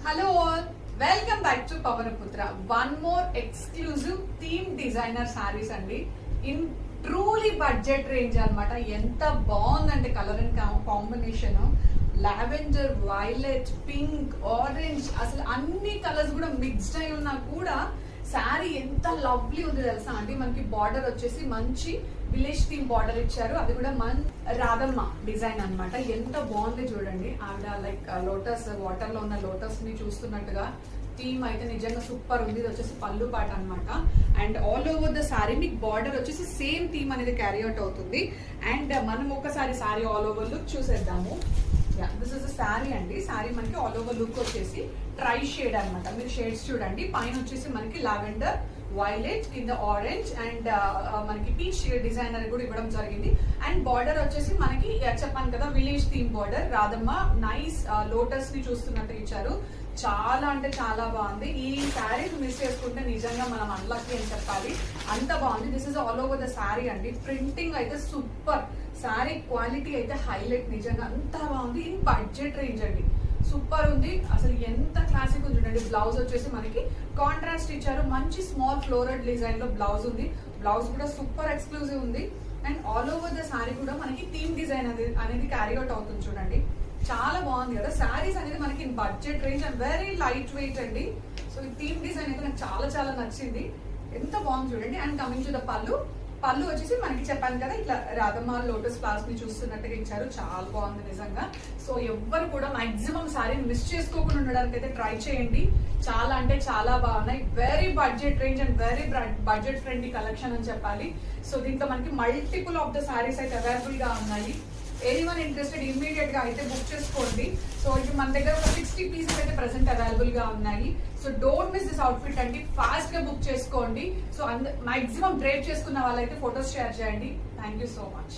Hello all, welcome back to Pavanaputra. One more exclusive theme designer sarees andi in truly budget range anamata. Enta baagundante color and combination, lavender, violet, pink, orange, asalu anni colors kuda mixed ayi unna kuda sari ఎంత lovely ఉంది తెలుసా అండి. మనకి border వచ్చేసి మంచి village theme border ఇచ్చారు, అది కూడా రాధమ్మ డిజైన్ అన్నమాట. ఎంత బాగుంది చూడండి. ఆవిడ లైక్ లోటస్ వాటర్ లో ఉన్న లోటస్ ని చూస్తున్నట్టుగా థీమ్ అయితే నిజంగా సూపర్ ఉంది. ఇది వచ్చేసి పళ్ళు పాట అన్నమాట. And all over the sorry మీకు బార్డర్ వచ్చేసి సేమ్ థీమ్ అనేది క్యారీ అవుట్ అవుతుంది. అండ్ మనం ఒకసారి సారీ ఆల్ ఓవర్ లుక్ చూసేద్దాము. దిస్ ఇస్ సారీ అండి. సారీ మనకి ఆల్ ఓవర్ లుక్ వచ్చేసి ట్రై షేడ్ అనమాట. మీరు షేడ్స్ చూడండి. పైన వచ్చేసి మనకి లావెండర్, వైలెట్, కింద ఆరెంజ్ అండ్ మనకి పీచ్ డిజైన్ అని కూడా ఇవ్వడం జరిగింది. అండ్ బార్డర్ వచ్చేసి మనకి చెప్పాను కదా village theme border. Radhamma nice lotus ని చూస్తున్నట్టు ఇచ్చారు. చాలా అంటే చాలా బాగుంది. ఈ శారీస్ మిస్ చేసుకుంటే నిజంగా మనం అన్లక్కీ అని చెప్పాలి, అంత బాగుంది. This is all over the sari అండి. ప్రింటింగ్ అయితే సూపర్, శారీ క్వాలిటీ అయితే హైలైట్, నిజంగా అంత బాగుంది. ఇన్ బడ్జెట్ రేంజ్ అండి, సూపర్ ఉంది. అసలు ఎంత క్లాసిక్ ఉంది చూడండి. బ్లౌజ్ వచ్చేసి మనకి కాంట్రాస్ట్ ఇచ్చారు, మంచి స్మాల్ ఫ్లోరల్ డిజైన్ లో బ్లౌజ్ ఉంది. బ్లౌజ్ కూడా సూపర్ ఎక్స్క్లూజివ్ ఉంది. And all over the sari కూడా మనకి థీమ్ డిజైన్ అనేది క్యారీ అవుట్ అవుతుంది చూడండి. చాలా బాగుంది కదా. శారీస్ అనేది మనకి budget range and very light weight అండి. సో ఈ థీమ్ డిజైన్ అయితే నాకు చాలా చాలా నచ్చింది. ఎంత బాగుంది చూడండి. అండ్ కమింగ్ టు ద పళ్ళు వచ్చేసి మనకి చెప్పాను కదా ఇట్లా రాధమ్మ లోటస్ ఫ్లవర్స్ ని చూస్తున్నట్టుగా ఇచ్చారు. చాలా బాగుంది నిజంగా. సో ఎవ్వరు కూడా మాక్సిమం శారీని మిస్ చేసుకోకుండా ఉండడానికి అయితే ట్రై చేయండి. చాలా అంటే చాలా బాగున్నాయి. Very budget range and very budget friendly collection అని చెప్పాలి. సో దీంట్లో మనకి మల్టిపుల్ ఆఫ్ ద శారీస్ అయితే అవైలబుల్ గా ఉన్నాయి. ఎనీవన్ ఇంట్రెస్టెడ్ ఇమ్మీడియట్ గా అయితే బుక్ చేసుకోండి. సో ఇది మన దగ్గర ఒక 60 పీసెస్ అయితే ప్రెసెంట్ అవైలబుల్ గా ఉన్నాయి. So don't miss this outfit అండి. ఫాస్ట్ గా బుక్ చేసుకోండి. సో మాక్సిమం డ్రైవ్ చేసుకున్న వాళ్ళైతే ఫొటోస్ షేర్ చేయండి. Thank you so much.